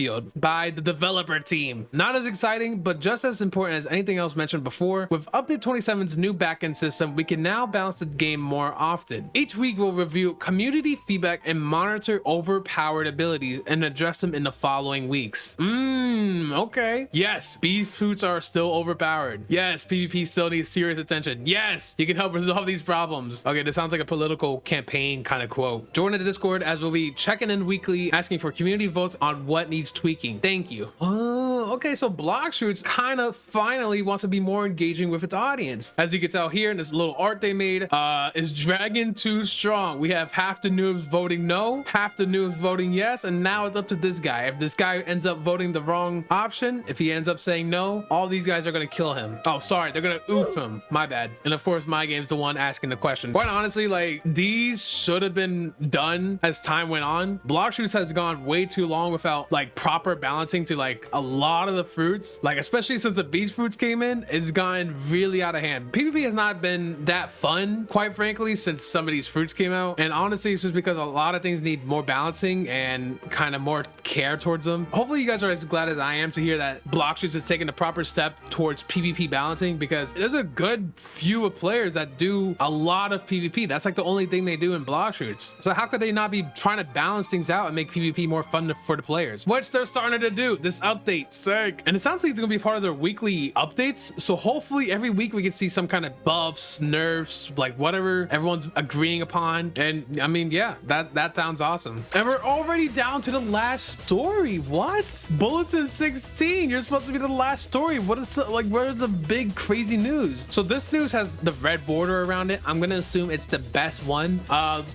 field by the developer team. Not as exciting, but just as important as anything else mentioned before, with Update 27's new backend system, we can now balance the game more often. Each week we'll review community feedback and monitor overpowered abilities and address them in the following weeks. Okay. Yes, beef fruits are still overpowered. Yes, PvP still needs serious attention. Yes, you can help resolve these problems. Okay, this sounds like a political campaign kind of quote. Join the Discord as we'll be checking in weekly, asking for community votes on what needs tweaking. Thank you. Oh, okay, so Block Shoots kind of finally wants to be more engaging with its audience. As you can tell here in this little art they made, is Dragon too strong? We have half the noobs voting no, half the noobs voting yes, and now it's up to this guy. If this guy ends up voting the wrong option, if he ends up saying no, all these guys are gonna kill him. Oh, sorry, they're gonna oof him. My bad. And of course, my game's the one asking the question. Quite honestly, like, these should have been done as time went on. Block Shoots has gone way too long without like proper balancing to like a lot of the fruits. Like, especially since the beast fruits came in, it's gotten really out of hand. PvP has not been that fun, quite frankly, since some of these fruits came out. And honestly, it's just because a lot of things need more balancing and kind of more care towards them. Hopefully you guys are as glad as I am to hear that Block Shoots is taking the proper step towards PvP balancing, because there's a good few of players that do a lot of PvP. That's like the only thing they do in Block Shoots. So how could they not be trying to balance things out and make PvP more fun for the players? Which they're starting to do. This update, sick. And it sounds like it's gonna be part of their weekly updates. So hopefully every week we can see some kind of buffs, nerfs, like whatever everyone's agreeing upon. And I mean, yeah, that sounds awesome. And we're already down to the last story. What? Bulletin 16. You're supposed to be the last story. What is like, where's the big crazy news? So this news has the red border around it. I'm gonna assume it's the best one.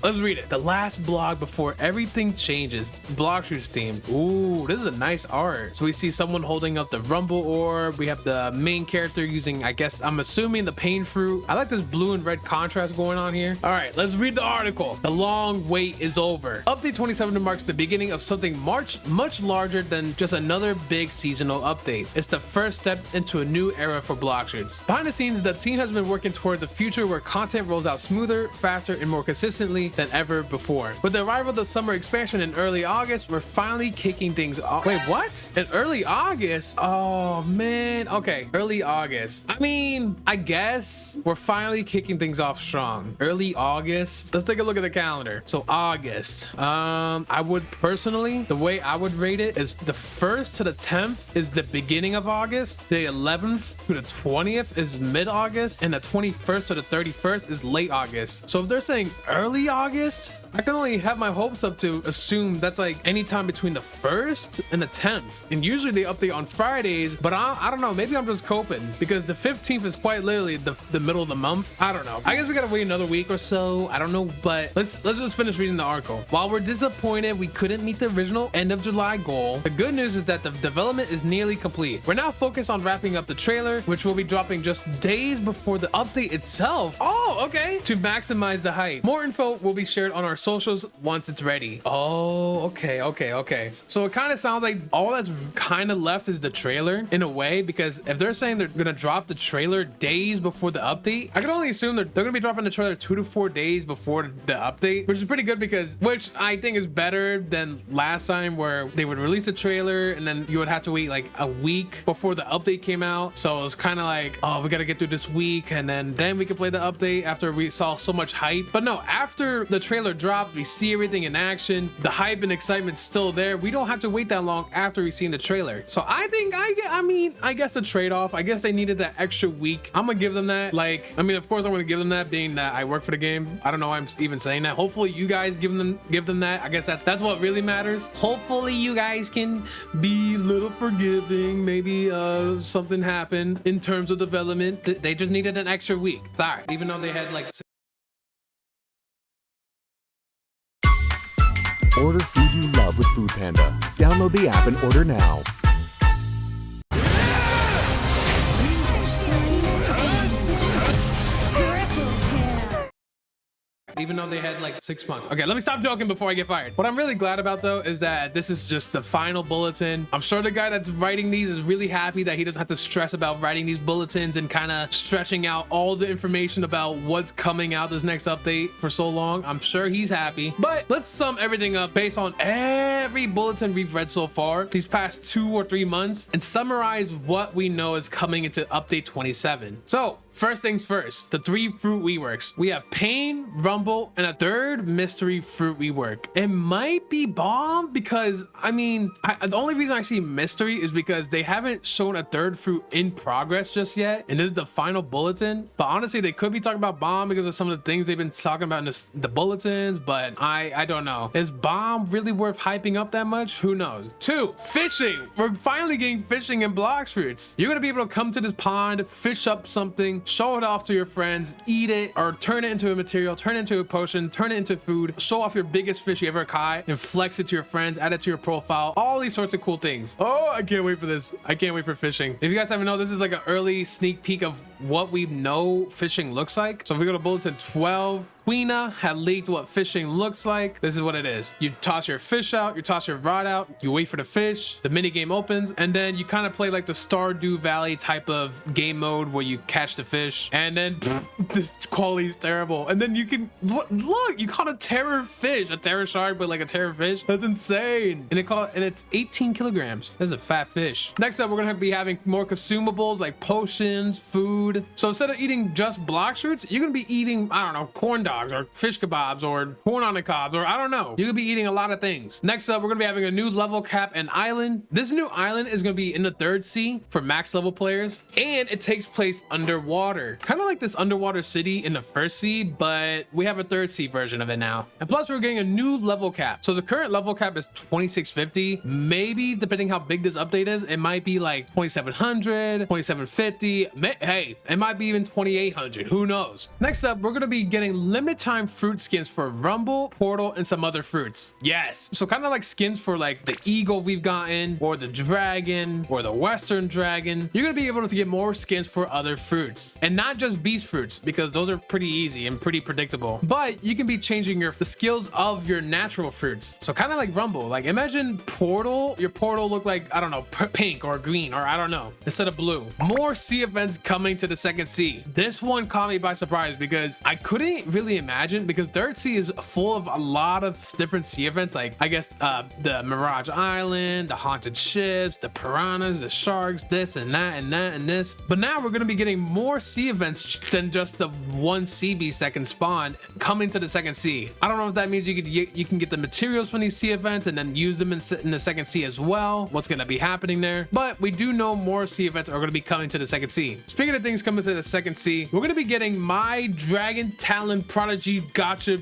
Let's read it. The last blog before everything changes. Block Shoots team. Ooh, this is a nice art. So we see someone holding up the rumble orb. We have the main character using, I guess, I'm assuming the pain fruit. I like this blue and red contrast going on here. All right, let's read the article. The long wait is over. Update 27 marks the beginning of something much larger than just another big seasonal update. It's the first step into a new era for Block Shoots. Behind the scenes, the team has been working towards a future where content rolls out smoother, faster, and more consistently than ever before. With the arrival of the summer expansion in early August, we're finally kicking things off. Wait, what? In early August? Oh man. Okay, early August. I mean, I guess we're finally kicking things off strong. Early August. Let's take a look at the calendar. So August. I would personally, the way I would rate it is the 1st to the 10th is the beginning of August. The 11th to the 20th is mid-August, and the 21st to the 31st is late August. So if they're saying early August, I can only have my hopes up to assume that's like anytime between the 1st and the 10th. And usually they update on Fridays, but I don't know, maybe I'm just coping, because the 15th is quite literally the middle of the month. I don't know. I guess we gotta wait another week or so. I don't know, but let's just finish reading the article. While we're disappointed we couldn't meet the original end of July goal, the good news is that the development is nearly complete. We're now focused on wrapping up the trailer, which will be dropping just days before the update itself. Oh, okay. To maximize the hype. More info will be shared on our socials once it's ready. Oh, okay. So it kind of sounds like all that's kind of left is the trailer in a way, because if they're saying they're gonna drop the trailer days before the update, I can only assume they're gonna be dropping the trailer 2 to 4 days before the update, which is pretty good, because which I think is better than last time where they would release a trailer and then you would have to wait like a week before the update came out. So it was kind of like, oh, we gotta get through this week and then we could play the update after we saw so much hype. But no, after the trailer dropped, we see everything in action, the hype and excitement's still there. We don't have to wait that long after we've seen the trailer. So I think I guess the trade-off, I guess they needed that extra week. I'm gonna give them that. Like, I mean, of course I'm gonna give them that, being that I work for the game. I don't know why I'm even saying that. Hopefully you guys give them that. I guess that's what really matters. Hopefully you guys can be a little forgiving. Maybe something happened in terms of development. They just needed an extra week. Sorry, even though they had like Order food you love with Food Panda. Download the app and order now. even though they had like 6 months. Okay, let me stop joking before I get fired. What I'm really glad about though is that this is just the final bulletin. I'm sure the guy that's writing these is really happy that he doesn't have to stress about writing these bulletins and kind of stretching out all the information about what's coming out this next update for so long. I'm sure he's happy. But let's sum everything up based on every bulletin we've read so far these past 2 or 3 months and summarize what we know is coming into update 27. So first things first, the 3 fruit reworks. We have Pain, Rumble, and a third mystery fruit rework. It might be Bomb because, I mean, the only reason I see mystery is because they haven't shown a third fruit in progress just yet, and this is the final bulletin. But honestly, they could be talking about Bomb because of some of the things they've been talking about in the bulletins, but I don't know. Is Bomb really worth hyping up that much? Who knows? 2, fishing. We're finally getting fishing in blox fruits. You're gonna be able to come to this pond, fish up something, show it off to your friends, eat it, or turn it into a material, turn it into a potion, turn it into food, show off your biggest fish you ever caught, and flex it to your friends, add it to your profile, all these sorts of cool things. Oh, I can't wait for this. I can't wait for fishing. If you guys haven't know, this is like an early sneak peek of what we know fishing looks like. So if we go to bulletin 12, Queena had leaked what fishing looks like. This is what it is. You toss your fish out, you toss your rod out, you wait for the fish, the mini game opens, and then you kind of play like the Stardew Valley type of game mode where you catch the fish, and then this quality is terrible. And then you can look, you caught a terror fish, a terror shark, but like a terror fish. That's insane. And it's 18 kilograms. That's a fat fish. Next up, we're gonna be having more consumables like potions, food. So instead of eating just blox fruits, you're gonna be eating, I don't know, corn dogs or fish kebabs or corn on the cobs, or I don't know. You could be eating a lot of things. Next up, we're gonna be having a new level cap and island. This new island is gonna be in the 3rd sea for max level players, and it takes place underwater. Kind of like this underwater city in the 1st sea, but we have a 3rd sea version of it now. And plus, we're getting a new level cap. So the current level cap is 2650. Maybe, depending how big this update is, it might be like 2700, 2750. Hey, it might be even 2800. Who knows? Next up, we're gonna be getting limited time fruit skins for Rumble, Portal, and some other fruits. Yes. So kind of like skins for like the eagle we've gotten, or the dragon, or the western dragon. You're gonna be able to get more skins for other fruits, and not just beast fruits, because those are pretty easy and pretty predictable. But you can be changing the skills of your natural fruits. So kind of like Rumble. Like imagine Portal, your Portal look like, I don't know, pink or green, or I don't know, instead of blue. More sea events coming to the 2nd sea. This one caught me by surprise because I couldn't really imagine, because 3rd sea is full of a lot of different sea events, like I guess the Mirage Island, the haunted ships, the piranhas, the sharks, this and that and that and this. But now we're going to be getting more sea events than just the one sea beast that can spawn coming to the 2nd sea. I don't know if that means you can get the materials from these sea events and then use them in the 2nd sea as well. What's going to be happening there? But we do know more sea events are going to be coming to the 2nd sea. Speaking of things coming to the 2nd sea, we're going to be getting my Dragon Talon Prodigy Gotcha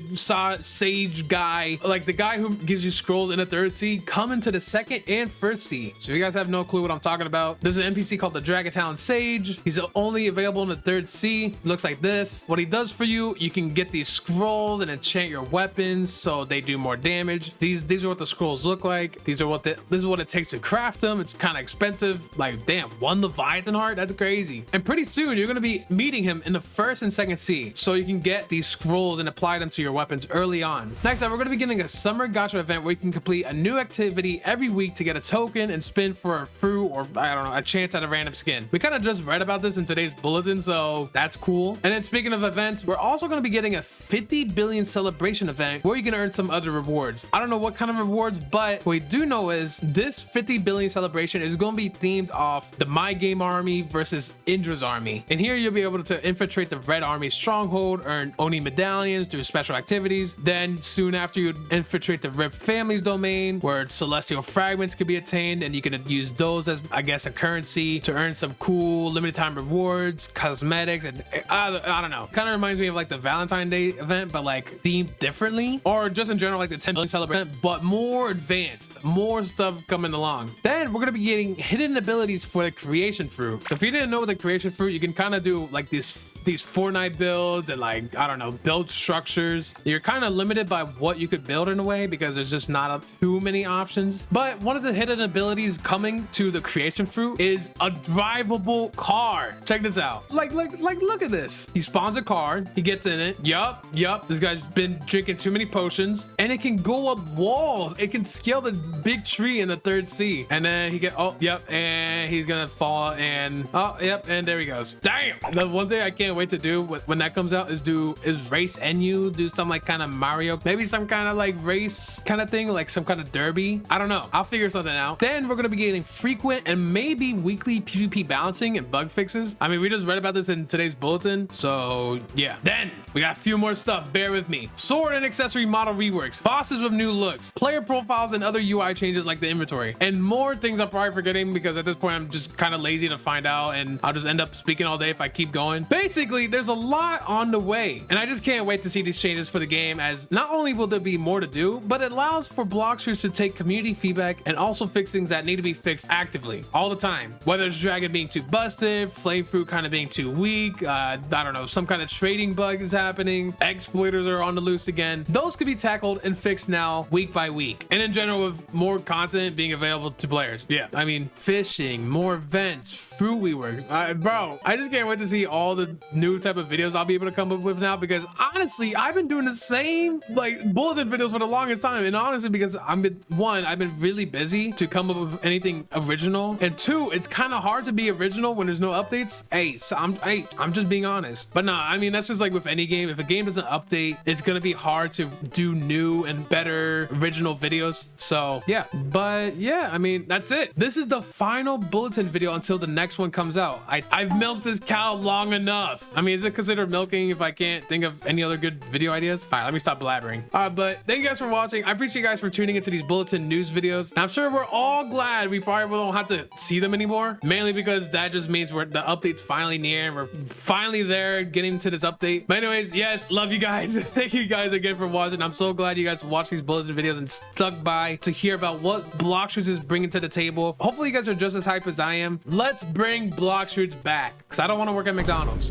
Sage guy, like the guy who gives you scrolls in the 3rd sea, coming to the 2nd and 1st sea. So if you guys have no clue what I'm talking about, there's an NPC called the Dragon Talon Sage. He's only available in the 3rd sea. Looks like this. What he does for you, you can get these scrolls and enchant your weapons so they do more damage. These are what the scrolls look like. This is what it takes to craft them. It's kind of expensive. Like damn, 1 Leviathan heart, that's crazy. And pretty soon you're gonna be meeting him in the 1st and 2nd sea, so you can get these scrolls and apply them to your weapons early on. Next up, we're going to be getting a summer gacha event where you can complete a new activity every week to get a token and spin for a fruit, or I don't know, a chance at a random skin. We kind of just read about this in today's bulletin, so that's cool. And then speaking of events, we're also going to be getting a 50 billion celebration event where you can earn some other rewards. I don't know what kind of rewards, but what we do know is this 50 billion celebration is going to be themed off the My Game army versus Indra's army. And here you'll be able to infiltrate the Red Army stronghold, earn Oni medallions, do special activities. Then soon after, you infiltrate the Rip family's domain where celestial fragments can be attained, and you can use those as, I guess, a currency to earn some cool limited time rewards, cosmetics, and I don't know. Kind of reminds me of like the Valentine's Day event, but like themed differently, or just in general like the 10 billion celebration, but more advanced, more stuff coming along. Then we're gonna be getting hidden abilities for the creation fruit. So if you didn't know what the creation fruit, you can kind of do like this these Fortnite builds and like, I don't know, build structures. You're kind of limited by what you could build in a way because there's just not too many options. But one of the hidden abilities coming to the creation fruit is a drivable car. Check this out. Like, look at this. He spawns a car. He gets in it. Yup. This guy's been drinking too many potions, and it can go up walls. It can scale the big tree in the third sea. And then he get, oh, yep. And he's gonna fall and, oh, yep. And there he goes. Damn. The one thing I can't wait to do when that comes out is race NU, do some like kind of Mario, maybe some kind of like race kind of thing, like some kind of derby. I don't know. I'll figure something out. Then we're gonna be getting frequent and maybe weekly PvP balancing and bug fixes. I mean, we just read about this in today's bulletin, so yeah. Then we got a few more stuff. Bear with me. Sword and accessory model reworks, bosses with new looks, player profiles, and other UI changes like the inventory, and more things I'm probably forgetting because at this point I'm just kind of lazy to find out, and I'll just end up speaking all day if I keep going. Basically, there's a lot on the way, and I just can't wait to see these changes for the game, as not only will there be more to do, but it allows for blocksters to take community feedback and also fix things that need to be fixed actively all the time. Whether it's dragon being too busted, flame fruit kind of being too weak, I don't know, some kind of trading bug is happening, exploiters are on the loose again. Those could be tackled and fixed now week by week, and in general with more content being available to players. Yeah, I mean, fishing, more events, fruit reworks. Bro, I just can't wait to see all the new type of videos I'll be able to come up with now, because honestly, I've been doing the same like bulletin videos for the longest time, and honestly, because I've been really busy to come up with anything original, and two, it's kind of hard to be original when there's no updates. So I'm just being honest. But nah, I mean, that's just like with any game. If a game doesn't update, it's gonna be hard to do new and better original videos. So yeah, but yeah, I mean, that's it. This is the final bulletin video until the next one comes out. I've milked this cow long enough. I mean, is it considered milking if I can't think of any other good video ideas? All right, let me stop blabbering. But thank you guys for watching. I appreciate you guys for tuning into these bulletin news videos. And I'm sure we're all glad we probably don't have to see them anymore, mainly because that just means the update's finally near and we're finally there getting to this update. But anyways, yes, love you guys. Thank you guys again for watching. I'm so glad you guys watched these bulletin videos and stuck by to hear about what Bloxers is bringing to the table. Hopefully you guys are just as hyped as I am. Let's bring Bloxers back, because I don't want to work at McDonald's.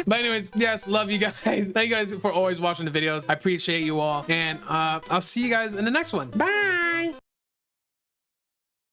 But anyways, yes, love you guys. Thank you guys for always watching the videos. I appreciate you all, and I'll see you guys in the next one. Bye.